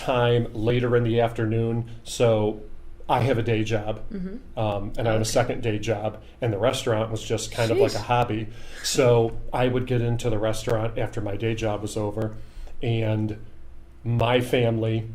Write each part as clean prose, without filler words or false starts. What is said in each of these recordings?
time later in the afternoon. So I have a day job, and I have a second day job, and the restaurant was just kind of like a hobby. So I would get into the restaurant after my day job was over, and my family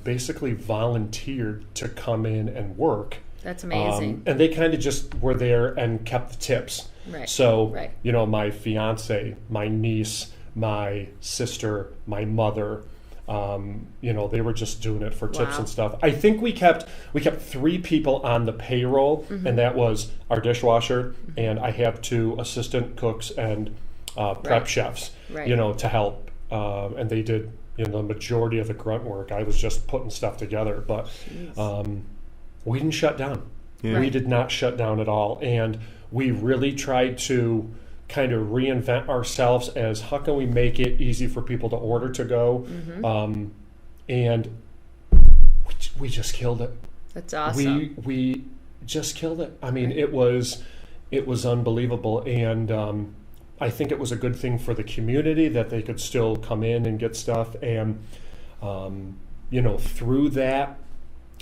basically volunteered to come in and work. That's amazing. And they kind of just were there and kept the tips. Right. So, Right. My fiance, my niece, my sister, my mother, they were just doing it for tips and stuff. I think we kept 3 people on the payroll, and that was our dishwasher, and I have 2 assistant cooks and prep chefs, to help. And they did, the majority of the grunt work. I was just putting stuff together, but we didn't shut down. Yeah. We did not shut down at all, and we really tried to kind of reinvent ourselves as how can we make it easy for people to order to go, and we just killed it. That's awesome. We just killed it. I mean, it was unbelievable, and I think it was a good thing for the community that they could still come in and get stuff, and through that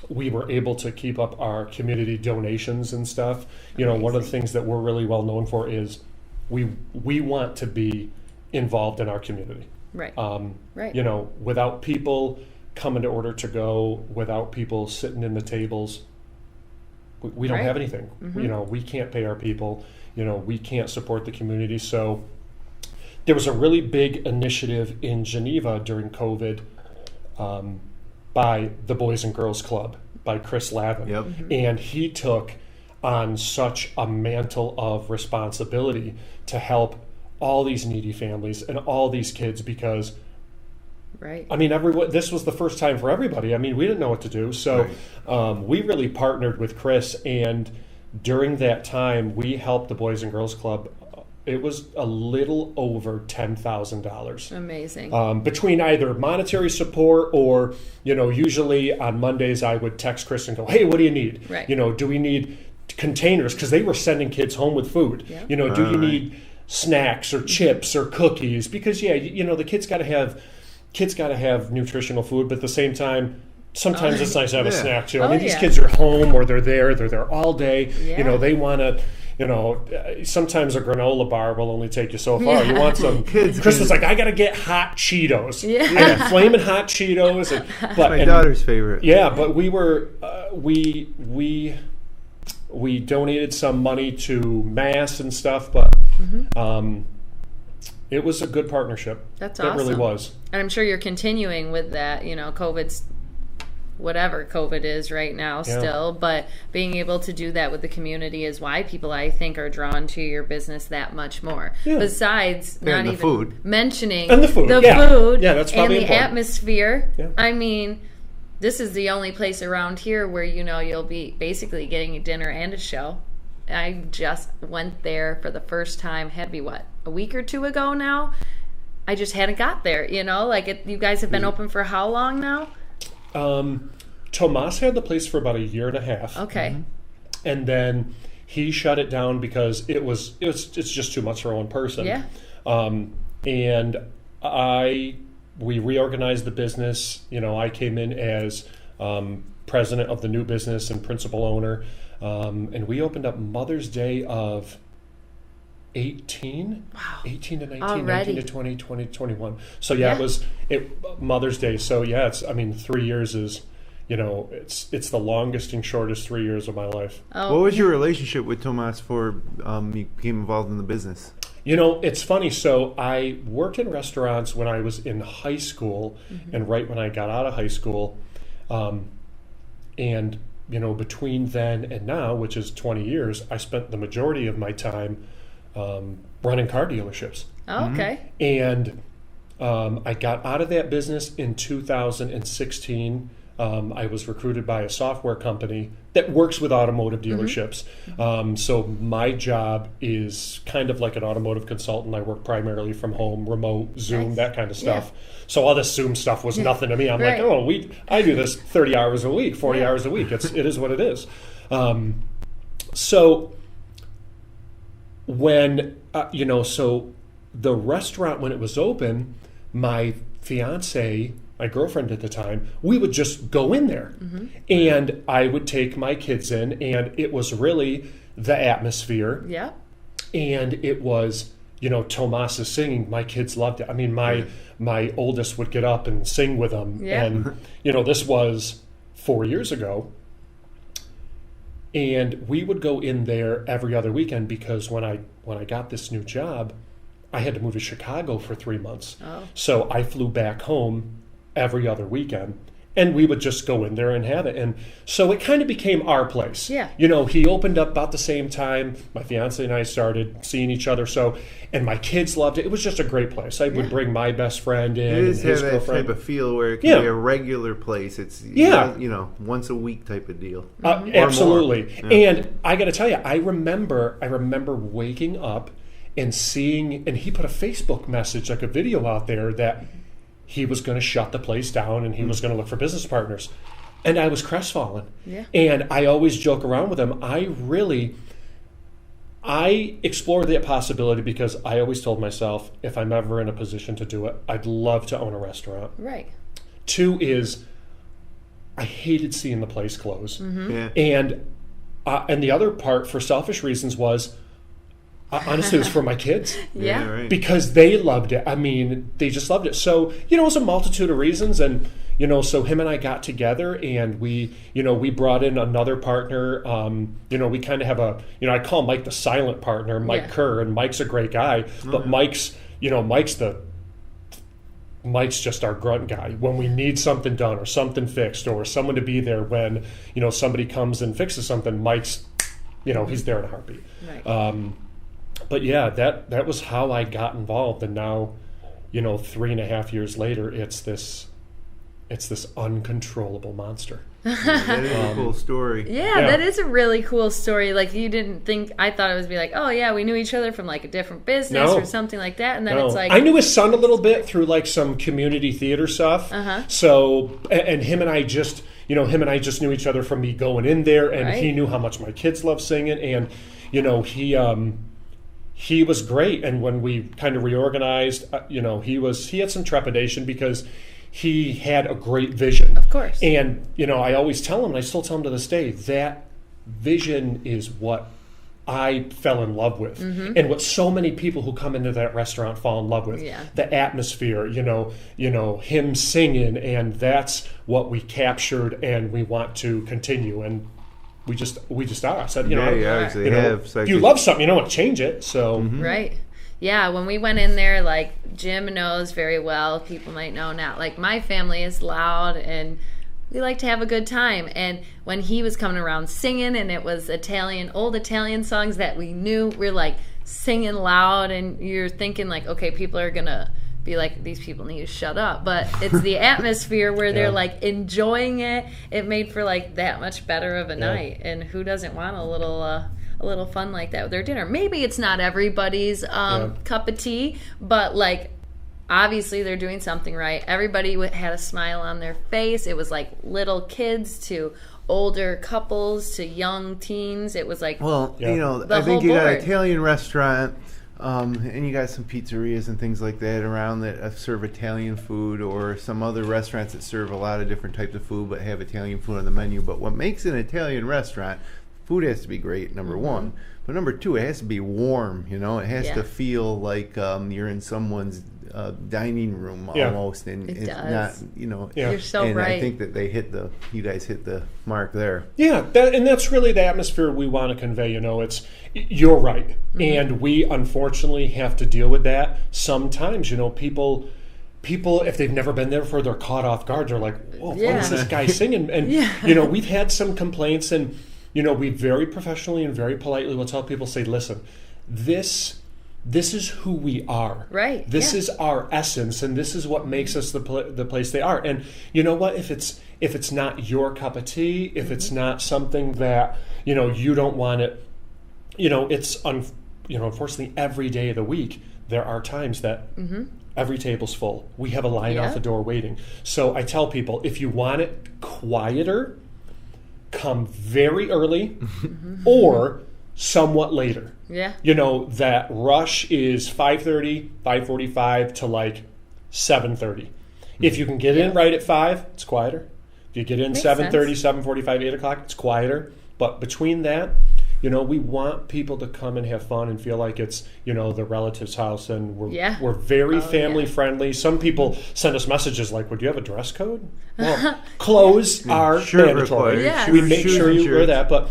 we were able to keep up our community donations and stuff. One of the things that we're really well known for is we want to be involved in our community. Right. Without people coming to order to go, without people sitting in the tables, we don't have anything. We can't pay our people. We can't support the community. So there was a really big initiative in Geneva during COVID by the Boys and Girls Club, by Chris Lavin. Yep. And he took on such a mantle of responsibility to help all these needy families and all these kids because, I mean, this was the first time for everybody. I mean, we didn't know what to do. So we really partnered with Chris, and during that time, we helped the Boys and Girls Club. It was a little over $10,000. Amazing. Between either monetary support or, usually on Mondays I would text Chris and go, hey, what do you need? Right. Do we need containers? Because they were sending kids home with food. Yep. Do you need snacks or chips or cookies? Because, the kids got to have nutritional food, but at the same time, sometimes it's nice to have a snack too. I mean, these kids are home or they're there all day. Yeah. They want to... sometimes a granola bar will only take you so far. You want some kids. Chris was like, I got to get hot Cheetos. Yeah. I got flaming hot Cheetos. That's my daughter's favorite. Yeah, but we were, we donated some money to Mass and stuff, but it was a good partnership. That's awesome. It really was. And I'm sure you're continuing with that, COVID's whatever COVID is right now still, but being able to do that with the community is why people, I think, are drawn to your business that much more. Yeah. Besides not even food. Mentioning and the food, food that's probably and the important. Atmosphere. Yeah. I mean, this is the only place around here where, you'll be basically getting a dinner and a show. I just went there for the first time, had to be a week or 2 ago now? I just hadn't got there, you guys have been open for how long now? Tomas had the place for about a year and a half. Okay. And then he shut it down because it's just too much for one person. Yeah. And we reorganized the business. I came in as president of the new business and principal owner. And we opened up Mother's Day of 18. Wow. 18 to 19, already. 19 to 20, 20 to 21. So it was Mother's Day. So 3 years is, it's the longest and shortest 3 years of my life. Oh, what was your relationship with Tomas before you became involved in the business? It's funny. So I worked in restaurants when I was in high school and right when I got out of high school. And, between then and now, which is 20 years, I spent the majority of my time running car dealerships. Oh, okay. And I got out of that business in 2016. I was recruited by a software company that works with automotive dealerships. So my job is kind of like an automotive consultant. I work primarily from home, remote, Zoom, that kind of stuff. Yeah. So all this Zoom stuff was nothing to me. I'm like, I do this 30 hours a week, 40 hours a week. It is what it is. So when, so the restaurant, when it was open, my fiance my girlfriend at the time, we would just go in there. Mm-hmm. And I would take my kids in, and it was really the atmosphere. Yeah. And it was, Tomas's singing. My kids loved it. I mean, my oldest would get up and sing with them. Yeah. And, this was 4 years ago. And we would go in there every other weekend because when I got this new job, I had to move to Chicago for 3 months. Oh. So I flew back home every other weekend, and we would just go in there and have it. And so it kind of became our place. Yeah. He opened up about the same time my fiance and I started seeing each other. And my kids loved it. It was just a great place. I would bring my best friend in. It is and his have that girlfriend. type of feel where it can be a regular place. It's once a week type of deal. Absolutely. Yeah. And I got to tell you, I remember waking up and seeing, and he put a Facebook message, like a video out there that he was going to shut the place down and he was going to look for business partners. And I was crestfallen. Yeah. And I always joke around with him. I explored that possibility because I always told myself, if I'm ever in a position to do it, I'd love to own a restaurant. Right. 2 is, I hated seeing the place close. Mm-hmm. Yeah. And the other part, for selfish reasons, was, honestly, it was for my kids. Yeah. Right. Because they loved it. I mean, they just loved it. So, it was a multitude of reasons. And, so him and I got together and we brought in another partner. We kind of have I call Mike the silent partner, Mike Kerr, and Mike's a great guy. But Mike's just our grunt guy. When we need something done or something fixed or someone to be there when, somebody comes and fixes something, Mike's, he's there in a heartbeat. Right. But yeah, that was how I got involved, and now, 3.5 years later, it's this uncontrollable monster. That is a cool story. Yeah, that is a really cool story. Like, you didn't think, I thought it would be like, oh yeah, we knew each other from like a different business or something like that, and then it's like, I knew his son a little bit through like some community theater stuff. So, and him and I just knew each other from me going in there, and he knew how much my kids love singing, and he was great. And when we kind of reorganized, he had some trepidation because he had a great vision. Of course. And, I always tell him, and I still tell him to this day, that vision is what I fell in love with. Mm-hmm. And what so many people who come into that restaurant fall in love with. Yeah. The atmosphere, him singing, and that's what we captured and we want to continue. And we just are. I said, if you love something, you don't want to change it. So Right. Yeah, when we went in there, like, Jim knows very well, people might know now, like, my family is loud and we like to have a good time. And when he was coming around singing, and it was old Italian songs that we knew, we're like singing loud, and you're thinking like, okay, people are gonna be like, these people need to shut up. But it's the atmosphere where they're like enjoying it. It made for like that much better of a night. And who doesn't want a little fun like that with their dinner? Maybe it's not everybody's cup of tea, but like, obviously they're doing something right. Everybody had a smile on their face. It was like little kids to older couples to young teens. It was like, I think you got an Italian restaurant, and you got some pizzerias and things like that around that serve Italian food, or some other restaurants that serve a lot of different types of food but have Italian food on the menu. But what makes an Italian restaurant, food has to be great, number one. But number two, it has to be warm. It has to feel like you're in someone's dining room almost, and it it's does. not. You're so and right. I think that you guys hit the mark there. Yeah, that's really the atmosphere we want to convey. You're right, and we unfortunately have to deal with that sometimes. People, if they've never been there before, they're caught off guard. They're like, "Whoa, what is this guy singing?" And we've had some complaints, and we very professionally and very politely will tell people, say, "Listen, this is who we are. Right. This is our essence, and this is what makes us the place they are." And you know what? If it's not your cup of tea, if it's not something that you don't want it, it's unfortunately every day of the week there are times that every table's full. We have a line out the door waiting. So I tell people, if you want it quieter, come very early or somewhat later. Yeah. That rush is 5:30, 5:45 to like 7:30. If you can get in right at 5, it's quieter. If you get in 7:30, 7:45, 8 o'clock, it's quieter. But between that, we want people to come and have fun and feel like it's, the relative's house, and we're very family friendly. Some people send us messages like, would you have a dress code? Well, clothes are mandatory. Yes. We make sure you wear that. But,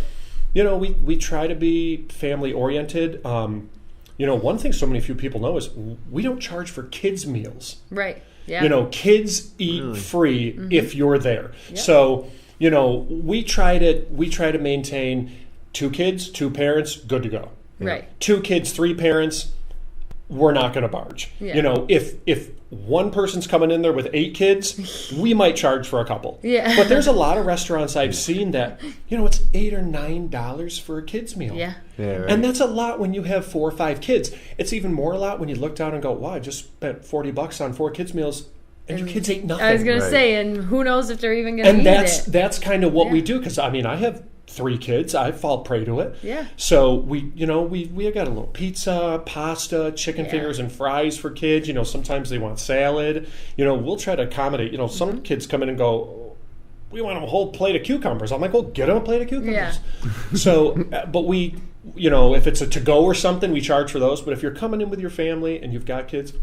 we try to be family oriented. One thing so few people know is we don't charge for kids' meals. Right. Yeah. Kids eat free if you're there. Yep. So, we try to maintain 2 kids, 2 parents, good to go. Right. 2 kids, 3 parents, we're not going to barge. Yeah. If one person's coming in there with 8 kids, we might charge for a couple. Yeah. But there's a lot of restaurants I've seen that, it's $8 or $9 for a kid's meal. Yeah. Right. And that's a lot when you have 4 or 5 kids. It's even more a lot when you look down and go, wow, I just spent $40 on 4 kids' meals. And your kids ate nothing. I was going to say, and who knows if they're even going to eat it. And that's kind of what we do, because, I have 3 kids. I fall prey to it. Yeah. So we got a little pizza, pasta, chicken fingers, and fries for kids. Sometimes they want salad. We'll try to accommodate. Some kids come in and go, we want a whole plate of cucumbers. I'm like, well, get them a plate of cucumbers. Yeah. So, but we, if it's a to-go or something, we charge for those. But if you're coming in with your family and you've got kids,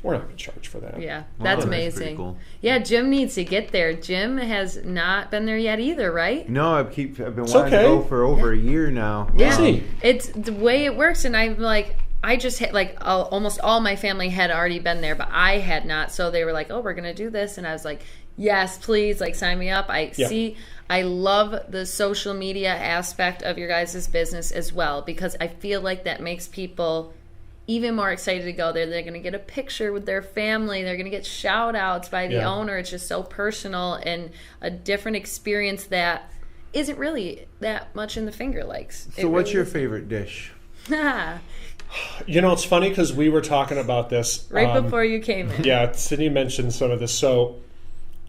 we're not going to charge for that. Yeah, that's amazing. Cool. Yeah, Jim needs to get there. Jim has not been there yet either, right? No, I've been wanting to go for over a year now. Yeah, it's the way it works, and I'm like, I just had, almost all my family had already been there, but I had not. So they were like, "Oh, we're going to do this," and I was like, "Yes, please, sign me up." I love the social media aspect of your guys' business as well, because I feel like that makes people even more excited to go there. They're going to get a picture with their family. They're going to get shout outs by the owner. It's just so personal and a different experience that isn't really that much in the Finger Lakes. So what's your favorite dish? It's funny because we were talking about this. Right before you came in. Yeah, Sydney mentioned some of this. So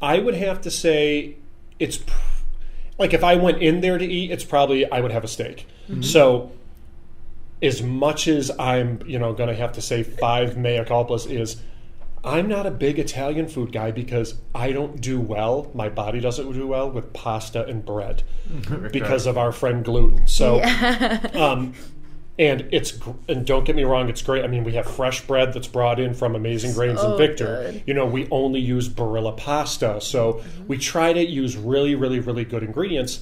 I would have to say it's if I went in there to eat, it's probably I would have a steak. Mm-hmm. So as much as I'm, going to have to say 5 mea culpas is I'm not a big Italian food guy because I don't do well. My body doesn't do well with pasta and bread because of our friend gluten. So, and don't get me wrong, it's great. We have fresh bread that's brought in from Amazing Grains and Victor. Good. We only use Barilla pasta. So we try to use really, really, really good ingredients.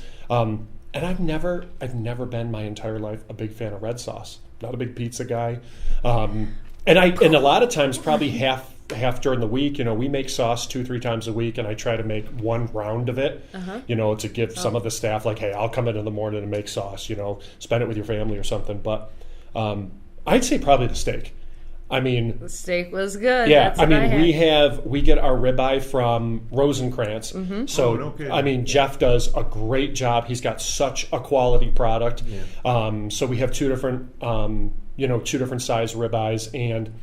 And I've never been my entire life a big fan of red sauce. Not a big pizza guy. And a lot of times, probably half during the week, we make sauce 2-3 times a week, and I try to make 1 round of it, to give some of the staff, hey, I'll come in the morning and make sauce, spend it with your family or something. But I'd say probably the steak. The steak was good. Yeah, we get our ribeye from Rosencrantz. Mm-hmm. So, Jeff does a great job. He's got such a quality product. Yeah. So we have 2 different, 2 different size ribeyes, and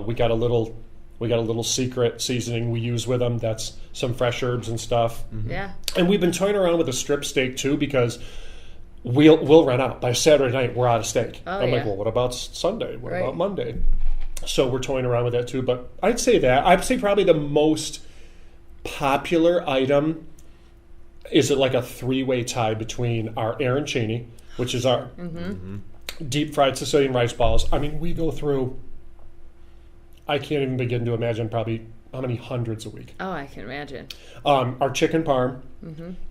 we got a little secret seasoning we use with them. That's some fresh herbs and stuff. Mm-hmm. Yeah. And we've been toying around with a strip steak too, because we'll run out by Saturday night. We're out of steak. Oh, I'm like, well, what about Sunday? What about Monday? So we're toying around with that too. But I'd say probably the most popular item is a 3-way tie between our arancini, which is our deep fried Sicilian rice balls. We go through, I can't even begin to imagine probably how many hundreds a week. Oh, I can imagine. Our chicken parm,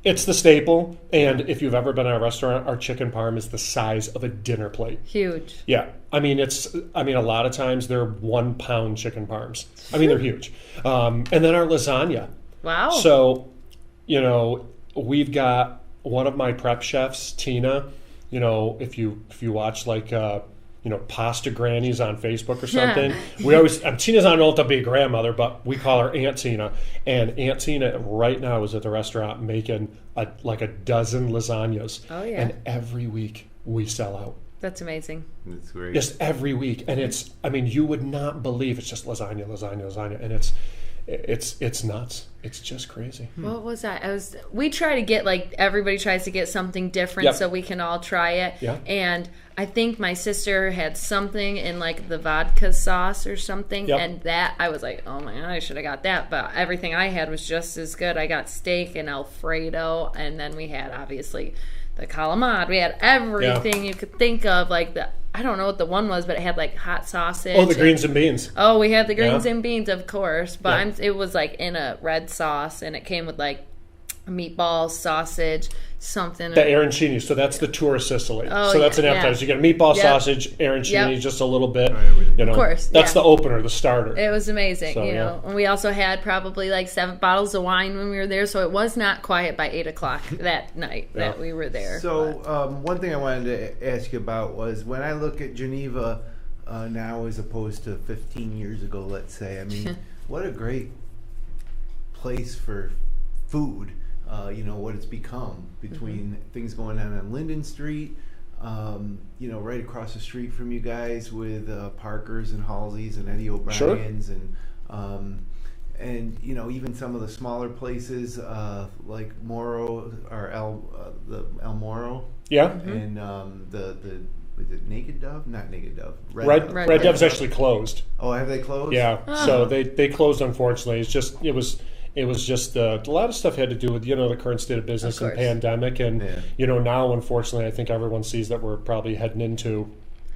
it's the staple. And if you've ever been at a restaurant, our chicken parm is the size of a dinner plate. Huge. Yeah. A lot of times they're 1 pound chicken parms. They're huge. And then our lasagna. Wow. So, we've got one of my prep chefs, Tina, if you watch pasta grannies on Facebook or something. We always, Tina's not old to be a grandmother, but we call her Aunt Tina. And Aunt Tina right now is at the restaurant making a dozen lasagnas. Oh, yeah. And every week we sell out. That's amazing. That's great. Just every week. And it's, you would not believe it's just lasagna. And it's nuts. It's just crazy. What was that? We try to get, like, everybody tries to get something different Yep. so we can all try it. Yeah. And I think my sister had something in, like, the vodka sauce or something. Yep. And that, I was like, oh my God, I should have got that. But everything I had was just as good. I got steak and Alfredo. And then we had, obviously, the calamari. We had everything you could think of. Like, I don't know what the one was, but it had, like, hot sausage. Oh, the greens and beans. Oh, we had the greens and beans, of course. But Yeah. it was, like, in a red sauce, and it came with, like, meatballs, sausage, something. The arancini, so that's the tour of Sicily. Oh, so that's yeah, an appetizer. You get a meatball, sausage, arancini, just a little bit. You know, Of course, that's the opener, the starter. It was amazing, So, you know. And we also had probably like 7 bottles of wine when we were there, so it was not quiet by 8 o'clock that night that we were there. So one thing I wanted to ask you about was when I look at Geneva now as opposed to 15 years ago, let's say, I mean, what a great place for food. You know, what it's become between things going on Linden Street, you know, right across the street from you guys with Parker's and Halsey's and Eddie O'Brien's and you know, even some of the smaller places like Moro or El Moro. Yeah. And the was it Naked Dove? Not Naked Dove. Red Dove's actually closed. Oh, have they closed? Yeah. So they closed, unfortunately. It was just a lot of stuff had to do with, you know, the current state of business and pandemic. And, you know, now, unfortunately, I think everyone sees that we're probably heading into,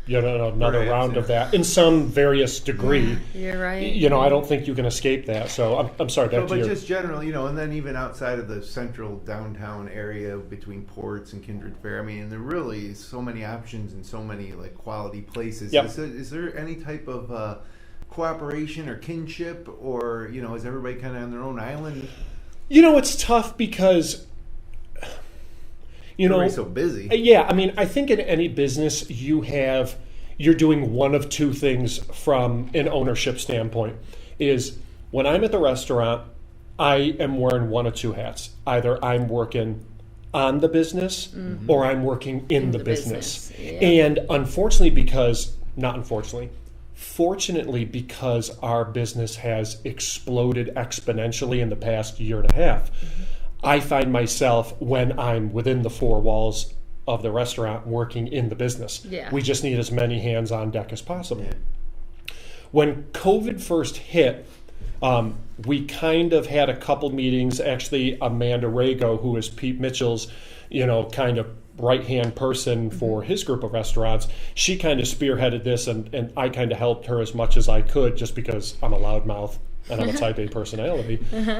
you know, another round of that in some various degree. You're right. You know, I don't think you can escape that. So I'm sorry. But just generally, you know, and then even outside of the central downtown area between Ports and Kindred Fair, I mean, there really is so many options and so many, like, quality places. Yep. Is there any type of cooperation or kinship, or, you know, is everybody kind of on their own island? You know, it's tough because, you know, everybody's so busy. Yeah, I mean, I think in any business you're doing one of two things from an ownership standpoint. Is when I'm at the restaurant, I am wearing one of two hats. Either I'm working on the business or I'm working in the business. Yeah. And fortunately, because our business has exploded exponentially in the past year and a half, I find myself, when I'm within the four walls of the restaurant, working in the business. Yeah. We just need as many hands on deck as possible. Yeah. When COVID first hit, we kind of had a couple meetings. Actually, Amanda Rago, who is Pete Mitchell's, you know, kind of right-hand person for his group of restaurants, she kind of spearheaded this, and I kind of helped her as much as I could, just because I'm a loudmouth and I'm a type A personality.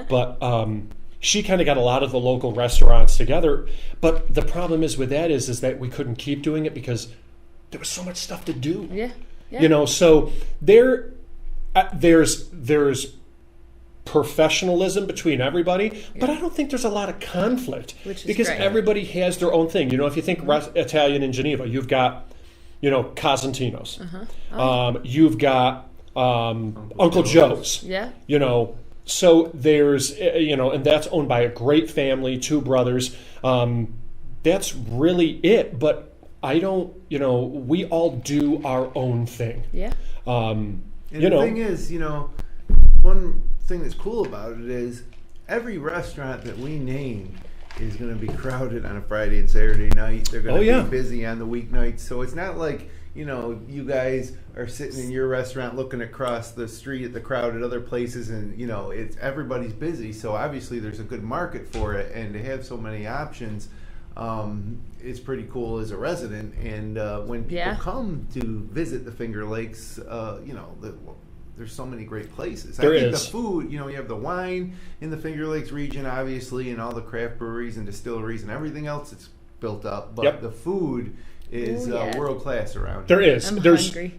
But she kind of got a lot of the local restaurants together. But the problem is with that is that we couldn't keep doing it because there was so much stuff to do. Yeah. You know, so there's professionalism between everybody, but I don't think there's a lot of conflict because everybody has their own thing. You know, if you think Italian in Geneva, you've got, you know, Cosentino's. You've got Uncle Joe's. Yeah. You know, so there's, you know, and that's owned by a great family, 2 brothers. That's really it. But I don't, you know, we all do our own thing. Yeah. And the thing is, you know, one thing that's cool about it is every restaurant that we name is going to be crowded on a Friday and Saturday night. They're going to be busy on the weeknights. So it's not like, you know, you guys are sitting in your restaurant looking across the street at the crowd at other places, and, you know, it's everybody's busy. So obviously there's a good market for it, and to have so many options is pretty cool as a resident. And when people come to visit the Finger Lakes, you know, there's so many great places. I think the food, you know, you have the wine in the Finger Lakes region, obviously, and all the craft breweries and distilleries and everything else that's built up. But the food is world class around here. There is.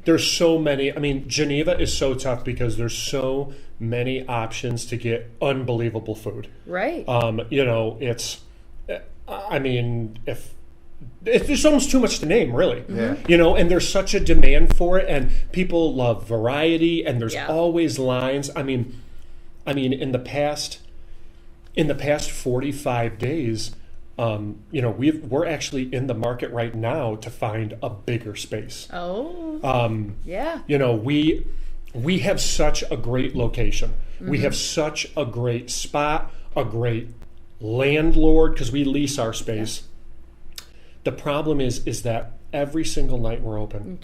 There's so many. I mean, Geneva is so tough because there's so many options to get unbelievable food. Right. You know, it's. I mean, there's almost too much to name, really. Yeah. You know, and there's such a demand for it, and people love variety, and there's always lines. I mean, in the past 45 days, you know, we're actually in the market right now to find a bigger space. Oh. Yeah. You know, we have such a great location. We have such a great spot, a great landlord, because we lease our space. The problem is that every single night we're open,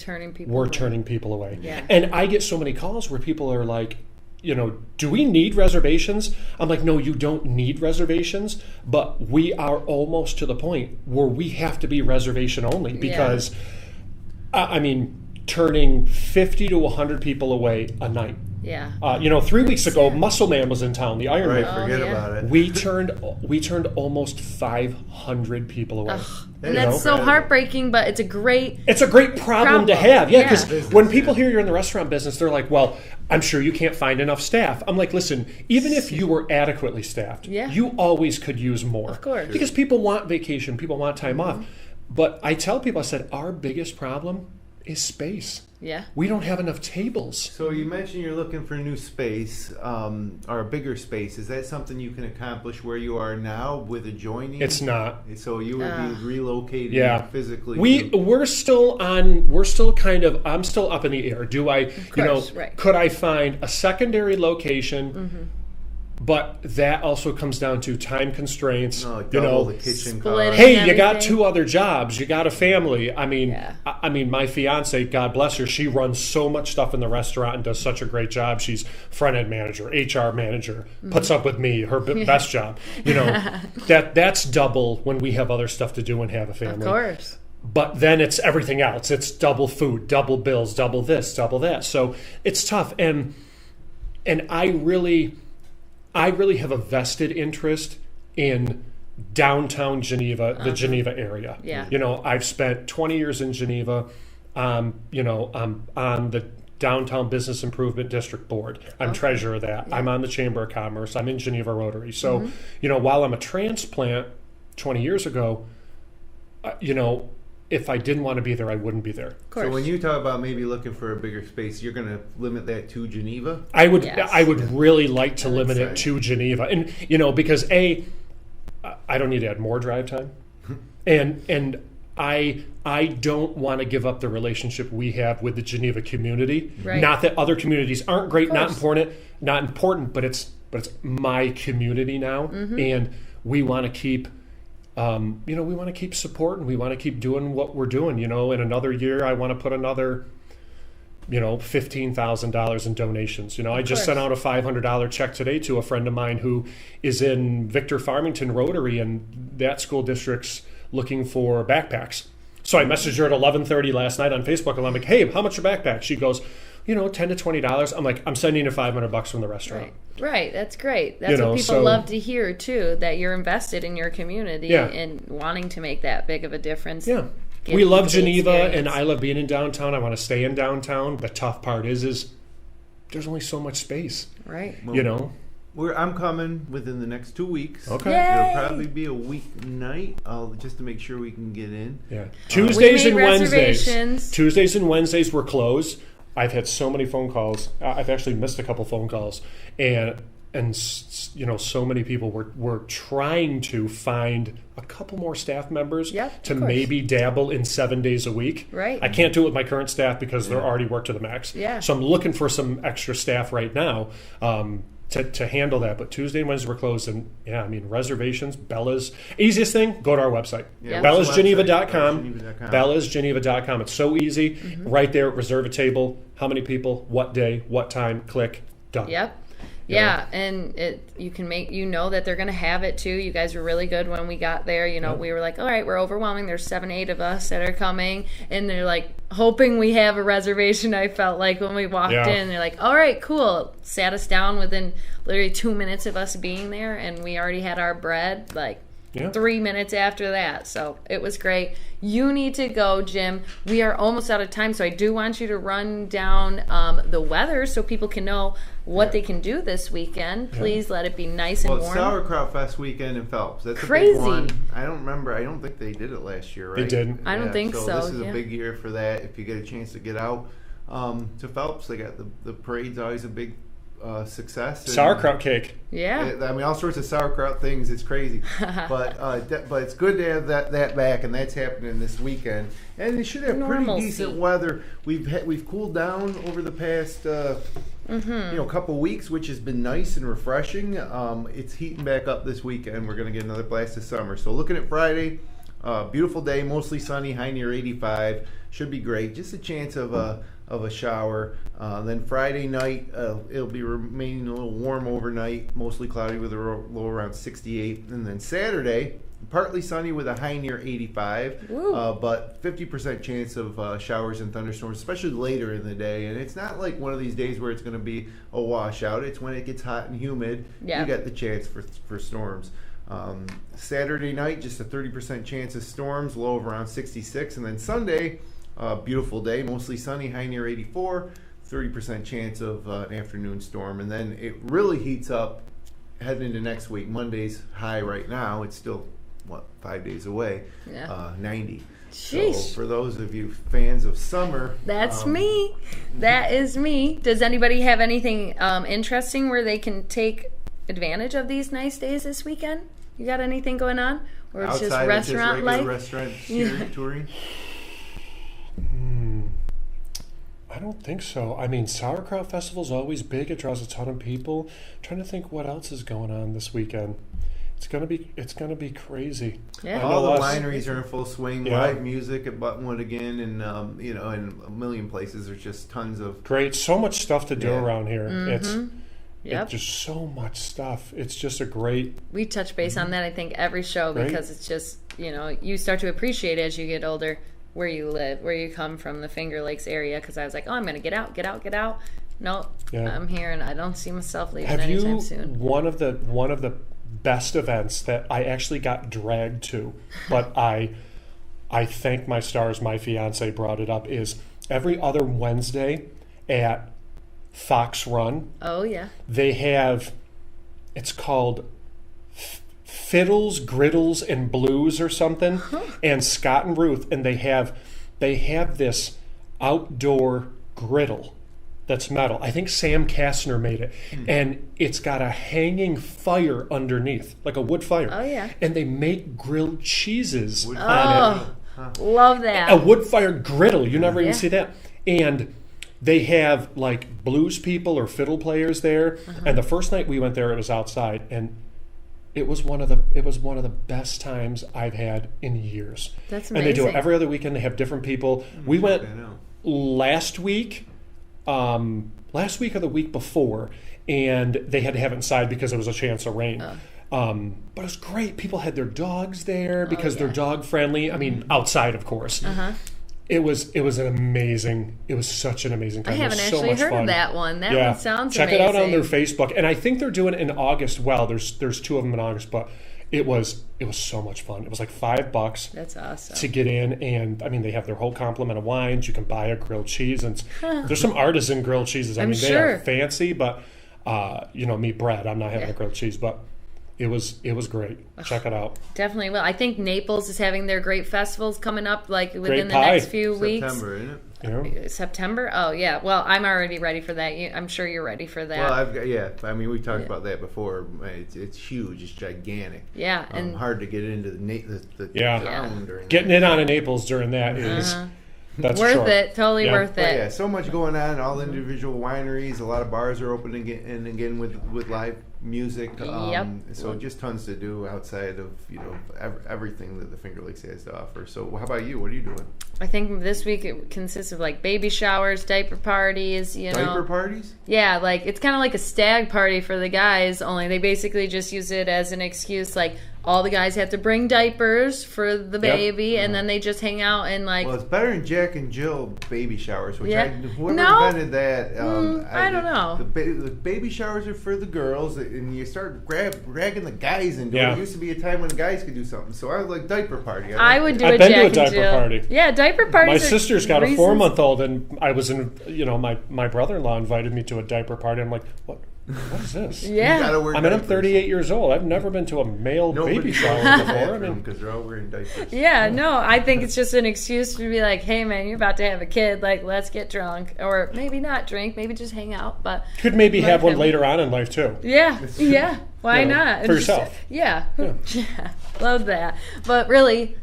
we're turning people away. Yeah. And I get so many calls where people are like, do we need reservations? I'm like, no, you don't need reservations, but we are almost to the point where we have to be reservation only because, turning 50 to 100 people away a night. Yeah. 3 weeks ago, Muscle Man was in town, the Iron Man. Right, forget about it. We turned almost 500 people away. And that's so heartbreaking, but it's a great problem to have. Yeah, because when people hear you're in the restaurant business, they're like, well, I'm sure you can't find enough staff. I'm like, listen, even if you were adequately staffed, you always could use more. Of course. Because people want vacation, people want time off. But I tell people, I said, our biggest problem is space. Yeah. We don't have enough tables. So you mentioned you're looking for a new space, or a bigger space. Is that something you can accomplish where you are now with adjoining? It's not. So you would be relocated physically. I'm still up in the air. Do I, could I find a secondary location? But that also comes down to time constraints. Double the kitchen cost. Hey, you got 2 other jobs. You got a family. I mean, my fiance, God bless her, she runs so much stuff in the restaurant and does such a great job. She's front end manager, HR manager, puts up with me, her best job. That's double when we have other stuff to do and have a family. Of course. But then it's everything else. It's double food, double bills, double this, double that. So it's tough. And I really have a vested interest in downtown Geneva, the Geneva area. Yeah. I've spent 20 years in Geneva. I'm on the Downtown Business Improvement District Board. I'm treasurer of that. Yeah. I'm on the Chamber of Commerce. I'm in Geneva Rotary. So, while I'm a transplant 20 years ago, if I didn't want to be there, I wouldn't be there. So when you talk about maybe looking for a bigger space, you're going to limit that to Geneva? I would really like to limit it to Geneva. And, because I don't need to add more drive time. and I don't want to give up the relationship we have with the Geneva community. Right. Not that other communities aren't great, not important, but it's my community now. And we want to keep we want to keep supporting. We want to keep doing what we're doing. In another year, I want to put another, $15,000 in donations. I just sent out a $500 check today to a friend of mine who is in Victor Farmington Rotary, and that school district's looking for backpacks. So I messaged her at 11:30 last night on Facebook, and I'm like, hey, how much are backpacks? She goes, $10 to $20. I'm like, I'm sending you $500 from the restaurant. Right. That's great. That's what people love to hear too, that you're invested in your community and wanting to make that big of a difference. Yeah. We love Geneva, and I love being in downtown. I want to stay in downtown. The tough part is there's only so much space. Right. I'm coming within the next 2 weeks. Okay. Yay! It'll probably be a weeknight, just to make sure we can get in. Yeah. Tuesdays and Wednesdays we're closed. I've had so many phone calls. I've actually missed a couple phone calls, and so many people were trying to find a couple more staff members to maybe dabble in 7 days a week. Right. I can't do it with my current staff because they're already worked to the max. Yeah. So I'm looking for some extra staff right now to handle that. But Tuesday and Wednesday we're closed, and reservations. Bella's easiest thing. Go to our website. Yeah. BellasGeneva.com. BellasGeneva.com. It's so easy. Right there. Reserve a table. How many people? What day? What time? Click. Done. Yep. Yeah, and you can that they're going to have it too. You guys were really good when we got there. We were like, all right, we're overwhelming. There's 7-8 of us that are coming, and they're like hoping we have a reservation. I felt like when we walked in, they're like, all right, cool. Sat us down within literally 2 minutes of us being there, and we already had our bread 3 minutes after that. So it was great. You need to go, Jim. We are almost out of time, so I do want you to run down the weather so people can know what they can do this weekend. Please let it be nice and warm. Well, Sauerkraut Fest weekend in Phelps. That's crazy. A big one. I don't remember. I don't think they did it last year, right? They didn't. I don't think so. This is a big year for that. If you get a chance to get out to Phelps, they got the parade's always a big success. Sauerkraut cake. Yeah. All sorts of sauerkraut things. It's crazy. but it's good to have that back, and that's happening this weekend. And they should have pretty decent weather. We've cooled down over the past a couple weeks, which has been nice and refreshing. It's heating back up this weekend. We're going to get another blast of summer. So looking at Friday, beautiful day, mostly sunny, high near 85. Should be great. Just a chance of a shower. Then Friday night, it'll be remaining a little warm overnight, mostly cloudy with a low around 68. And then Saturday, partly sunny with a high near 85, but 50% chance of showers and thunderstorms, especially later in the day. And it's not like one of these days where it's going to be a washout. It's when it gets hot and humid, you got the chance for storms. Saturday night, just a 30% chance of storms, low of around 66. And then Sunday, beautiful day, mostly sunny, high near 84, 30% chance of an afternoon storm. And then it really heats up heading into next week. Monday's high right now. It's still 5 days away, 90. Sheesh. So for those of you fans of summer, that's me. That is me. Does anybody have anything interesting where they can take advantage of these nice days this weekend? You got anything going on, or it's just restaurant life? Restaurant touring. I don't think so. I mean, Sauerkraut Festival's always big. It draws a ton of people. I'm trying to think what else is going on this weekend. It's gonna be crazy. Yeah. All the wineries are in full swing. Yeah. Live music at Buttonwood again, and in a million places. There's just tons of great. So much stuff to do around here. It's just so much stuff. It's just a great. We touch base on that. I think every show because it's just you start to appreciate as you get older where you live, where you come from, the Finger Lakes area. Because I was like, oh, I'm gonna get out. Nope, I'm here, and I don't see myself leaving anytime soon. One of the best events that I actually got dragged to, but I thank my stars, my fiance brought it up, is every other Wednesday at Fox Run. Oh yeah. They have, it's called Fiddles, Griddles, and Blues or something, and Scott and Ruth, and they have this outdoor griddle that's metal. I think Sam Kastner made it. And it's got a hanging fire underneath, like a wood fire. Oh, yeah. And they make grilled cheeses on it. Love that. A wood fire griddle. You never even see that. And they have like blues people or fiddle players there. And the first night we went there, it was outside. And it was one of the best times I've had in years. That's amazing. And they do it every other weekend. They have different people. We went last week or the week before, and they had to have it inside because there was a chance of rain. But it was great. People had their dogs there because they're dog friendly. I mean, outside, of course. It was such an amazing time. I haven't actually heard of that one. That one sounds amazing. Check it out on their Facebook. And I think they're doing it in August. Well, there's two of them in August, but it was so much fun. It was like $5. That's awesome. To get in, and I mean they have their whole complement of wines. You can buy a grilled cheese, and there's some artisan grilled cheeses. I mean they are fancy, but me Brad, I'm not having a grilled cheese, but it was great. Check it out. Definitely will. I think Naples is having their great festivals coming up like within the next few weeks. September, isn't it? September? Oh, yeah. Well, I'm already ready for that. I'm sure you're ready for that. Well, I mean, we talked about that before. It's huge. It's gigantic. Yeah. And hard to get into the town during getting that. In on a Naples during that is... That's worth it. Totally worth it. Yeah, so much going on. All individual wineries. A lot of bars are open again with live music. So just tons to do outside of everything that the Finger Lakes has to offer. So how about you? What are you doing? I think this week it consists of like baby showers, diaper parties. Diaper parties? Yeah, like it's kind of like a stag party for the guys. Only they basically just use it as an excuse, like. All the guys have to bring diapers for the baby, and then they just hang out and like. Well, it's better than Jack and Jill baby showers, which whoever invented that. I don't know. The baby showers are for the girls, and you start dragging the guys into it. It used to be a time when the guys could do something, so I like diaper party. I would do I've a been Jack to a and Jill. diaper party. Yeah, diaper parties. My sister's got a 4-month-old, and I was in. My brother-in-law invited me to a diaper party. I'm like, what? What is this? Yeah. I'm 38 years old. I've never been to a male baby shower before. Because they're all wearing diapers. Yeah, no, I think it's just an excuse to be like, hey, man, you're about to have a kid. Like, let's get drunk. Or maybe not drink. Maybe just hang out. But could maybe have one later on in life, too. Yeah. Yeah. Why not? For yourself. Yeah. Love that. But really,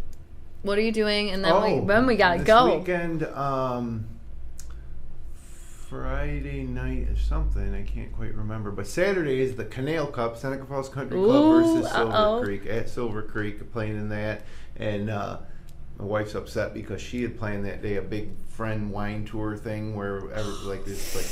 what are you doing? And then when we got to go. This weekend, Friday night or something. I can't quite remember. But Saturday is the Canal Cup, Seneca Falls Country Club versus Silver Creek at Silver Creek, playing in that. And my wife's upset because she had planned that day a big friend wine tour thing where there's like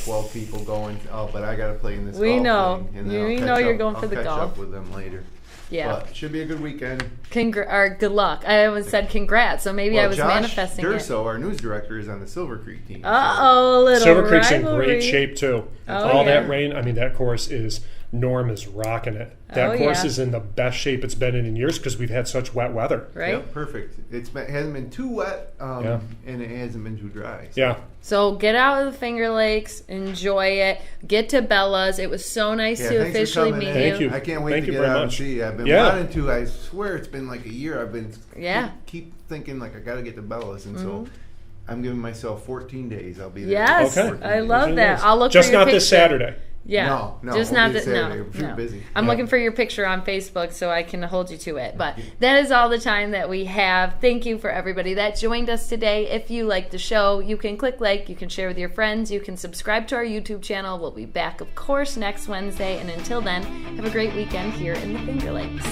12 people going. Oh, but I got to play in this golf thing. And we know you're going for the golf. I'll catch up with them later. Yeah. But should be a good weekend. Good luck. I haven't said congrats, so maybe I was Josh manifesting Durso, our news director, is on the Silver Creek team. Silver Creek's rivalry. in great shape, too. That rain, that course is... Norm is rocking it. That course is in the best shape it's been in years because we've had such wet weather. Right? Yeah, perfect. It hasn't been too wet, and it hasn't been too dry. So. Yeah. So get out of the Finger Lakes, enjoy it, get to Bella's. It was so nice to officially meet you. Thank you. I can't wait to get out and see you. I've been wanting to. I swear it's been like a year. I've been keep thinking like I got to get to Bella's, and so I'm giving myself 14 days. I'll be there. Yes, I love that. I'll look just for your not this Saturday. Yeah, no, just not that. Saturday. No, We're too busy. I'm looking for your picture on Facebook so I can hold you to it. But that is all the time that we have. Thank you for everybody that joined us today. If you like the show, you can click like, you can share with your friends, you can subscribe to our YouTube channel. We'll be back, of course, next Wednesday. And until then, have a great weekend here in the Finger Lakes.